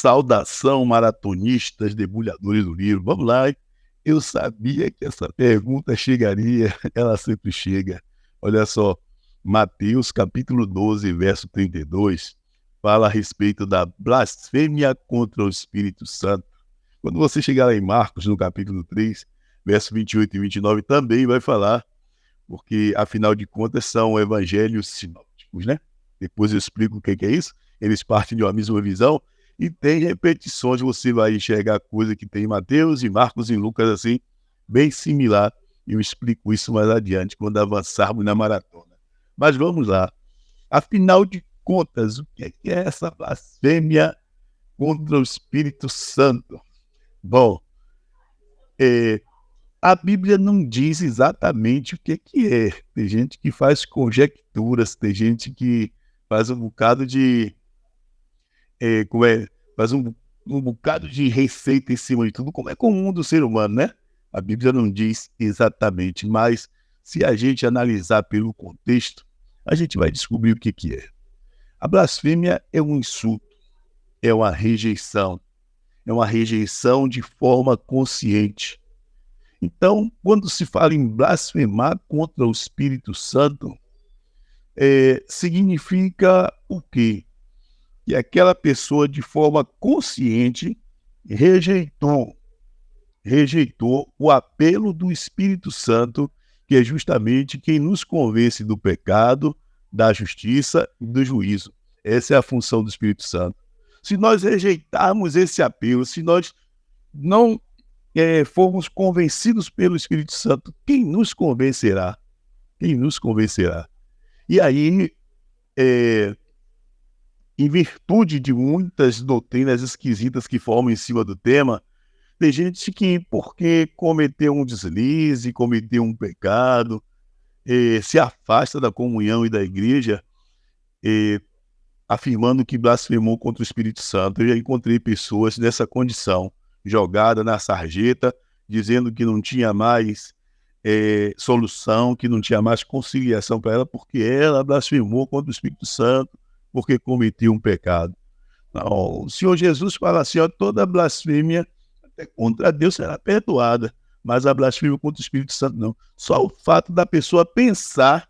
Saudação, maratonistas, debulhadores do livro. Vamos lá, hein? Eu sabia que essa pergunta chegaria, ela sempre chega. Olha só, Mateus capítulo 12, verso 32, fala a respeito da blasfêmia contra o Espírito Santo. Quando você chegar lá em Marcos, no capítulo 3, verso 28 e 29, também vai falar, porque, afinal de contas, são evangelhos sinópticos, né? Depois eu explico o que é isso. Eles partem de uma mesma visão e tem repetições. Você vai enxergar coisa que tem em Mateus e Marcos e Lucas, assim, bem similar. Eu explico isso mais adiante, quando avançarmos na maratona. Mas vamos lá. Afinal de contas, o que é essa blasfêmia contra o Espírito Santo? Bom, a Bíblia não diz exatamente o que é. Tem gente que faz conjecturas, tem gente que faz um bocado de... faz um bocado de receita em cima de tudo, como é comum do ser humano, né? A Bíblia não diz exatamente, mas se a gente analisar pelo contexto, a gente vai descobrir o que é. A blasfêmia é um insulto, é uma rejeição de forma consciente. Então, quando se fala em blasfemar contra o Espírito Santo, significa o quê? Que aquela pessoa, de forma consciente, rejeitou o apelo do Espírito Santo, que é justamente quem nos convence do pecado, da justiça e do juízo. Essa é a função do Espírito Santo. Se nós rejeitarmos esse apelo, se nós não formos convencidos pelo Espírito Santo, quem nos convencerá? Quem nos convencerá? E aí, em virtude de muitas doutrinas esquisitas que formam em cima do tema, tem gente que, porque cometeu um deslize, cometeu um pecado, se afasta da comunhão e da igreja, afirmando que blasfemou contra o Espírito Santo. Eu já encontrei pessoas nessa condição, jogada na sarjeta, dizendo que não tinha mais solução, que não tinha mais conciliação para ela, porque ela blasfemou contra o Espírito Santo, porque cometeu um pecado. Não, o Senhor Jesus fala assim, toda blasfêmia até contra Deus será perdoada, mas a blasfêmia contra o Espírito Santo não. Só o fato da pessoa pensar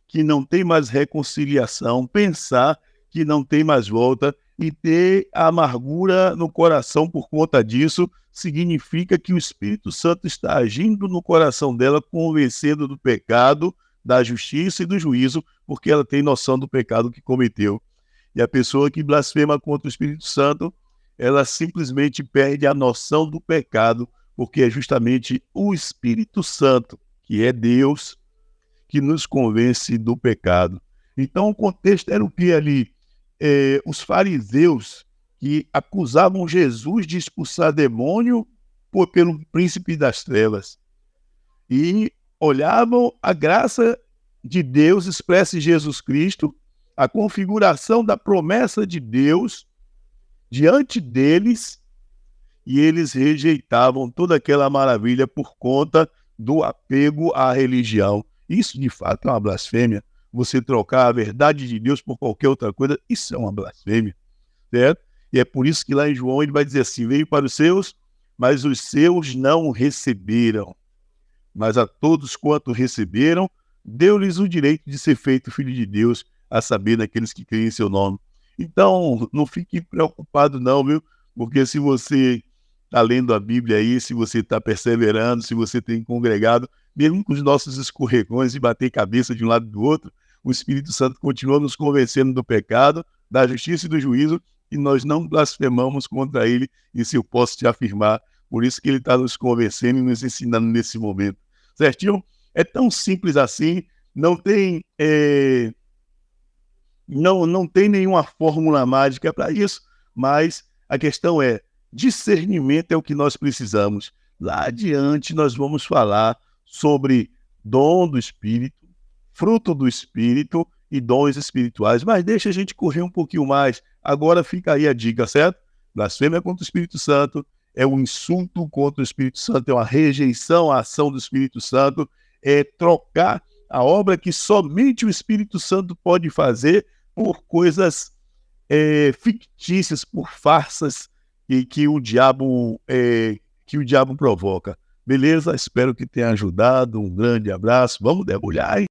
que não tem mais reconciliação, pensar que não tem mais volta e ter a amargura no coração por conta disso, significa que o Espírito Santo está agindo no coração dela, convencendo do pecado, da justiça e do juízo, porque ela tem noção do pecado que cometeu. E a pessoa que blasfema contra o Espírito Santo, ela simplesmente perde a noção do pecado, porque é justamente o Espírito Santo, que é Deus, que nos convence do pecado. Então o contexto era o que ali? Os fariseus que acusavam Jesus de expulsar demônio pelo príncipe das trevas e olhavam a graça de Deus expressa em Jesus Cristo, a configuração da promessa de Deus diante deles, e eles rejeitavam toda aquela maravilha por conta do apego à religião. Isso, de fato, é uma blasfêmia. Você trocar a verdade de Deus por qualquer outra coisa, isso é uma blasfêmia, certo? E é por isso que lá em João ele vai dizer assim, veio para os seus, mas os seus não receberam. Mas a todos quanto receberam, deu-lhes o direito de ser feito filho de Deus, a saber, daqueles que creem em seu nome. Então, não fique preocupado não, viu? Porque se você está lendo a Bíblia aí, se você está perseverando, se você tem congregado, mesmo com os nossos escorregões e bater cabeça de um lado e do outro, o Espírito Santo continua nos convencendo do pecado, da justiça e do juízo, e nós não blasfemamos contra ele, isso eu posso te afirmar. Por isso que ele está nos convencendo e nos ensinando nesse momento. Certinho? É tão simples assim, não tem... Não tem nenhuma fórmula mágica para isso, mas a questão é, discernimento é o que nós precisamos. Lá adiante nós vamos falar sobre dom do Espírito, fruto do Espírito e dons espirituais, mas deixa a gente correr um pouquinho mais. Agora fica aí a dica, certo? Blasfêmia contra o Espírito Santo é um insulto contra o Espírito Santo, é uma rejeição à ação do Espírito Santo, é trocar a obra que somente o Espírito Santo pode fazer por coisas fictícias, por farsas e que o diabo provoca. Beleza? Espero que tenha ajudado. Um grande abraço. Vamos debulhar, hein?